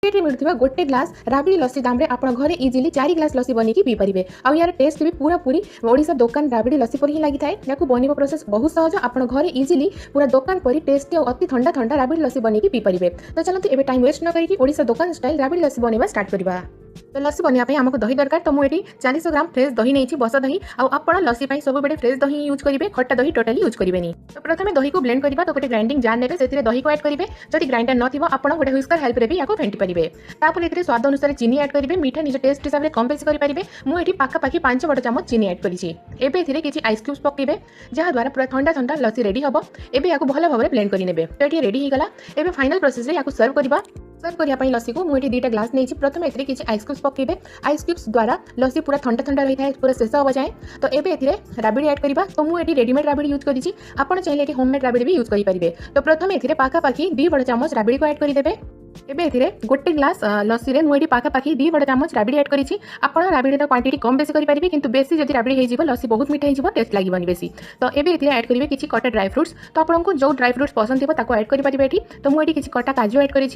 ये मिलूवा गोटे ग्लास राबड़ी लस्सी दाम रे आपण घरे इजिली 4 ग्लास लस्सी बनी पी पारे। आउ यार टेस्ट भी पूरा पूरी ओडिशा दुकान राबड़ी लस्सी पर ही लगी थाए। या बनवा प्रोसेस बहुत सहज, आपण घरे इजिली पूरा दुकान पर टेस्टी और अति ठंडा ठंडा राबड़ी लस्सी बनी पी पारे। तो चलते एबे टाइम वेस्ट न करके ओडिशा दुकान स्टाइल राबड़ी लस्सी बनवा स्टार्ट करवा। तो लस्सी बनवाई आमको दही दरकार। तो मुझे 400 ग्राम फ्रेश दही नहीं बस दही। आप लस्सी सब बड़े फ्रेश दही यूज करेंगे, खट्टा दही टोटाली यूज करेंगे। तो प्रथम दही को ब्लेंड करवा। तो गोटे ग्राइंडिंग जार ने दही को ऐड करेंगे। जब ग्राइंडर न आप गोटे हुइस्कर हेल्प रे भी या फेंटी पारे। तापर स्वाद अनुसार चीनी ऐड करेंगे। मीठा निज टेस्ट हिसाब से कम बेसी करेंगे। मुझे पाखापाखि 5 बड़ चामच चीनी ऐड करी। किसी आइस क्यूब्स पकेबे जहाँद्वारा पूरा ठंडा ठंडा लस्सी रेडी हम। एबे या भल भाव में ब्लेंड करेंगे। तो ये रेडी होगा। एबे फाइनल प्रोसेस रे या सर्व करवा। सर्व करने लस्सी को मुझे 2टा ग्लास नहीं। प्रथम ए किसी आइस क्यूब्स पकेबे। आइस क्यूब्स द्वारा लस्सी पूरा ठंडा ठंडा रही है, पूरा शेष हम जाए। तो ये राबड़ी ऐड करवा। तो मुझे रेडीमेड राबड़ी यूज करी। आप चाहिए होममेड राबड़ी भी यूज करेंगे। तो प्रथम ए पाखापाखि 2 बड़ चामच राबड़ी को ऐड करदे। एबे गोटे ग्लास लस्सी रे मुझे पाखापाखि 2 बड़ चामच राबड़ी ऐड करी। आप राबड़ी क्वांटिटी कम बेसी करेंगे, किंतु बेसी जब राबड़ी हो लस्सी बहुत मीठा हो टेस्ट लगे बेसी। तो ये ऐड करेंगे किसी कटा ड्राई फ्रुट्स। तो आपको जो ड्राई फ्रुट्स पसंद थी ऐड करेंगे। तो मुझे किसी कटा काजू ऐड करी।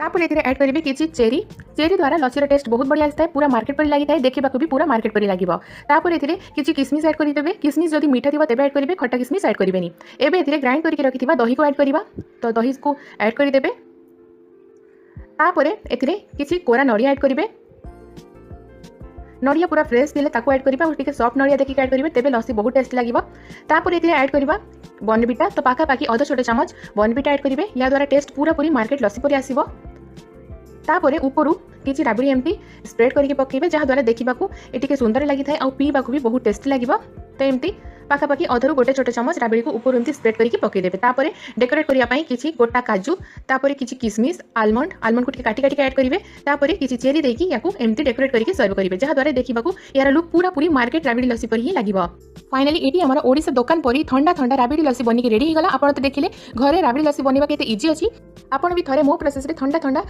ऐड करेंगे किसी चेरी। चेरी द्वारा लस्सी टेस्ट बहुत बढ़िया आता है, पूरा मार्केट पर लगी था। देखा भी पूरा मार्केट पर लगे। तापर ये किसी किसमिश ऐड करेंगे। किसमिश जब मीठा थी तेज ऐड करेंगे, खट्टा किसमिश ऐड करेंगे। एबे ग्राइंड करके रखी दही को ऐड करवा। तो दही को ऐड करदे। तापर किसी कोरा नड़िया ऐड करेंगे। नड़िया पूरा फ्रेश दिले ताको ऐड करबा। और सॉफ्ट नड़िया देखिए ऐड करेंगे, तेज लस्सी बहुत टेस्ट लगे। तापर ये ऐड करवा बॉर्नविटा। तो पाखापाखि अध छोटे चामच बॉर्नविटा ऐड करेंगे। या द्वारा टेस्ट पूरा पूरी मार्केट लस्सी पर आसो। तापर ऊपर किसी राबड़ी एमती स्प्रेड करके पकेबे, जहाँद्वारा देखा ये सुंदर लगी था। पीवा भी बहुत टेस्टी लगे। तो एमती पाखापाखि अधरू गोटे छोटे चामच राबड़ी को ऊपर एमती स्प्रेड करके पकईदेवे। तापर डेकोरेट करने किसी गोटा काजू, तापर किसी किसमिश, आलमंड को काटी काटी ऐड करेंगे। तापर किसी चेरी देकी एमती डेकोरेट करके सर्व करेंगे, जहाँद्वारा देखा यार लुक पूरा पूरी मार्केट राबड़ी लस्सी पर ही लगे। फाइनाली ये आम ओडिशा दुकान पर ठंडा ठंडा राबड़ी लस्सी बनिक रेडी होगा। आप तो देखिले घरे राबड़ी लस्सी बनवा के इजी अच्छी। आप भी थे मो प्रोसेस ठंडा ठंडा